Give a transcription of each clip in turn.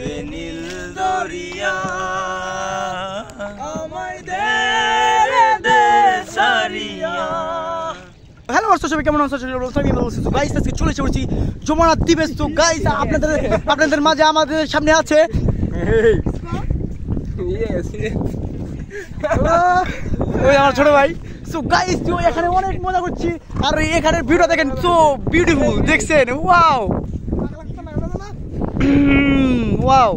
ওরে নীল দরিয়া আমায় দে সারিয়া। হ্যালো সবাই কেমন আছো? আমি বলছি তো গাইস আজকে চলে এসেছি যমুনা দ্বীপে। তো গাইস আপনাদের মাঝে আমাদের সামনে আছে ওই আমার ছোট ভাই। সো গাইস তো এখানে অনেক মজা করছি আর এখানে ভিউটা দেখেন সো বিউটিফুল, দেখছেন? Wow wow.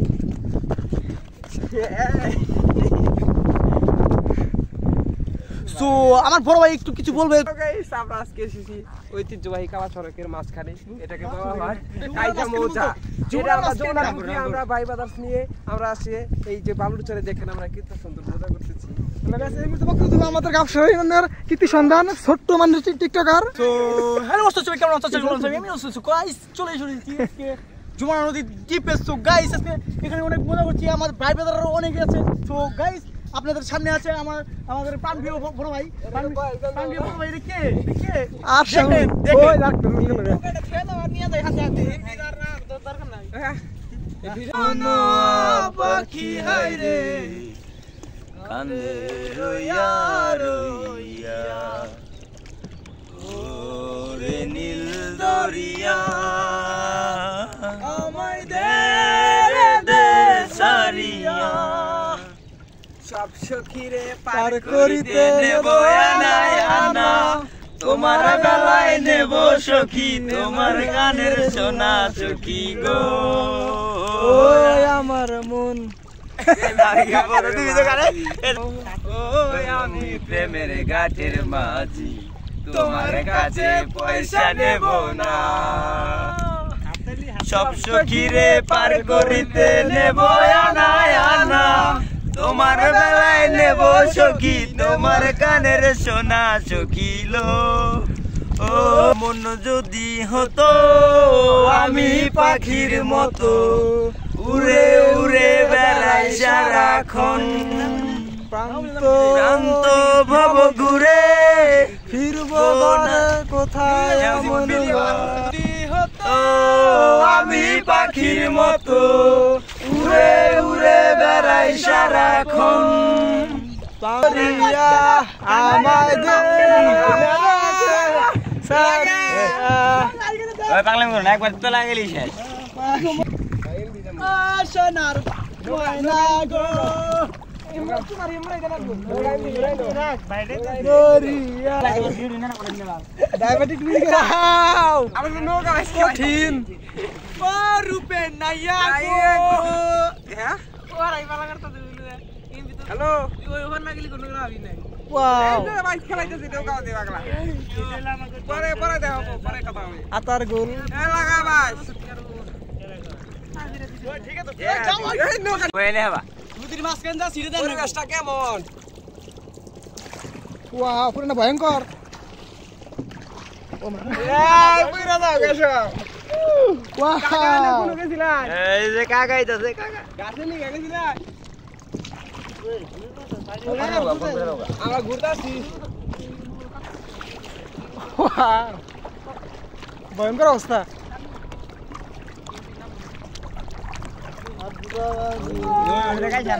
সো আমার বড় ভাই একটু কিছু বলবে। আমরা আজকে এসেছি ঐতিহ্যবাহী কালা সড়কের মাঝখানে, এটাকে বলা হয় কাইজা মৌজা। আমরা ভাই বাদার্স নিয়ে আমরা আসি এই যে বালুরচরে, দেখেন আমরা কত সুন্দর মজা করতেছি। আমাদের গাবসার কীর্তি সন্ধান ছোট্ট মানুষ টিকটকার। তো হ্যালো সবাই কেমন আছো? আমি গাইস চলে এসেছি যমুনা নদীর দ্বীপে। সো গাইস আজকে এখানে অনেক মজা করছি, আমার ভাই ব্রাদারও অনেক আছে। সো গাইস আপনাদের সামনে আছে আমাদের প্রাণপ্রিয় বড় ভাই। প্রাণপ্রিয় বড় ভাই কে পাখি হায় রে কান্দে রইয়া রইয়া ওরে নীল দরিয়া আমায় দে সারিয়া। সব সখীরে পার করিতে নেব আনা তোমার বেলায় নেব সখী, তোমার গানের সোনা সখী গো আমার মন। আমি প্রেমের ঘাটের মাঝি, তোমার কাছে পয়সা নেব না। সব সখীরে পার করিতে নেব আনা তোমার বেলায় নেব সখী, তোমার কানের সোনা সখিলো। ও মন যদি হতো আমি পাখির মতো উড়ে উড়ে বেড়াই সারাক্ষণ, প্রান্ত ভব ঘুরে ফিরবো কোথায় হতো আমি পাখির মতো উড়ে উড়ে বেড়াই সারাক্ষণ। বাংলা বলো না, একবার তো লাগেলি শেষ। কঠিন রূপে নাইয়া হ্যালো আতার গোল কেমন পুরো না ভয়ঙ্কর। এই যে কাকা আইতাছে, কাকা গাছে নিয়ে গেছিলাম আমরা ঘুরতেছি। ভয়ঙ্কর অবস্থা। দেখাইছে